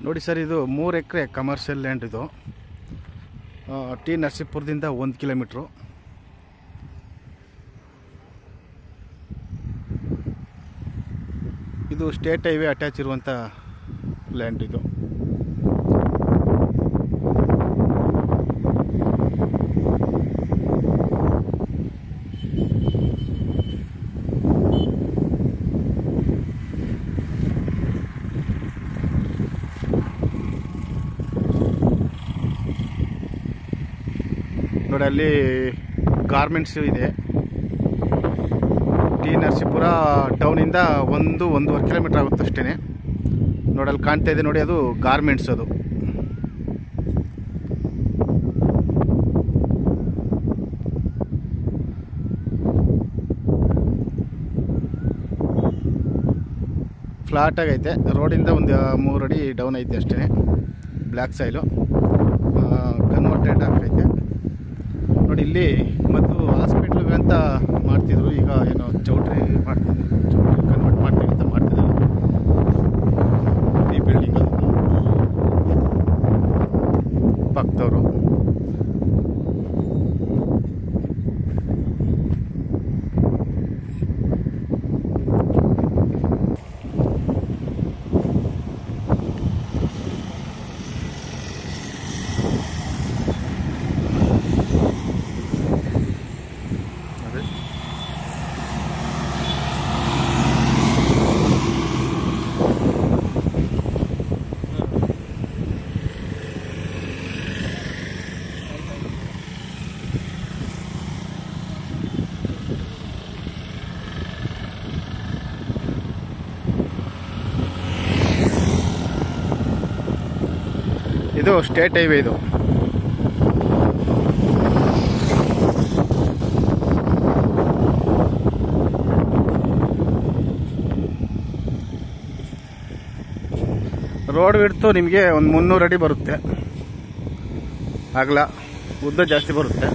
ನೋಡಿ ಸರ್, ಇದು 3 ಎಕರೆ commercial land. ಇದು ಟಿ ನರಸೀಪುರದಿಂದ 1 ಕಿಲೋಮೀಟ್ರು. ಇದು ಸ್ಟೇಟ್ ಹೈವೇ ಅಟ್ಯಾಚ್ ಇರುವಂಥ ಲ್ಯಾಂಡ್. ಇದು ನೋಡಿ, ಅಲ್ಲಿ ಗಾರ್ಮೆಂಟ್ಸು ಇದೆ. ಟಿ ನರಸೀಪುರ ಟೌನಿಂದ 1-1.5 ಕಿಲೋಮೀಟ್ರ್ ಆಗುತ್ತೆ ಅಷ್ಟೇ. ನೋಡಿ, ಅಲ್ಲಿ ಕಾಣ್ತಾ ಇದೆ ನೋಡಿ, ಅದು ಗಾರ್ಮೆಂಟ್ಸ್. ಅದು ಫ್ಲಾಟ್ ಆಗೈತೆ. ರೋಡಿಂದ ಒಂದು 3 ಅಡಿ ಡೌನ್ ಐತೆ ಅಷ್ಟೇ. ಬ್ಲ್ಯಾಕ್ ಸಾಯಿಲು ಕನ್ವರ್ಟೆಡ್ ಆಗೈತೆ. ನೋಡಿ, ಇಲ್ಲಿ ಮೊದಲು ಹಾಸ್ಪಿಟ್ಲಿಗೆ ಅಂತ ಮಾಡ್ತಿದ್ರು. ಈಗ ಏನೋ ಚೌಟ್ರಿ ಕನ್ವರ್ಟ್ ಮಾಡ್ತೀವಿ ಅಂತ ಮಾಡ್ತಿದ್ದಾರೆ. ಈ ಬಿಲ್ಡಿಂಗ್ ಪಕ್ಕದವರು. ಇದು ಸ್ಟೇಟ್ ಹೈವೇ. ಇದು ರೋಡ್ ವಿಡ್ತು ನಿಮಗೆ ಒಂದು 300 ಅಡಿ ಬರುತ್ತೆ. ಅಗಲ, ಉದ್ದ ಜಾಸ್ತಿ ಬರುತ್ತೆ.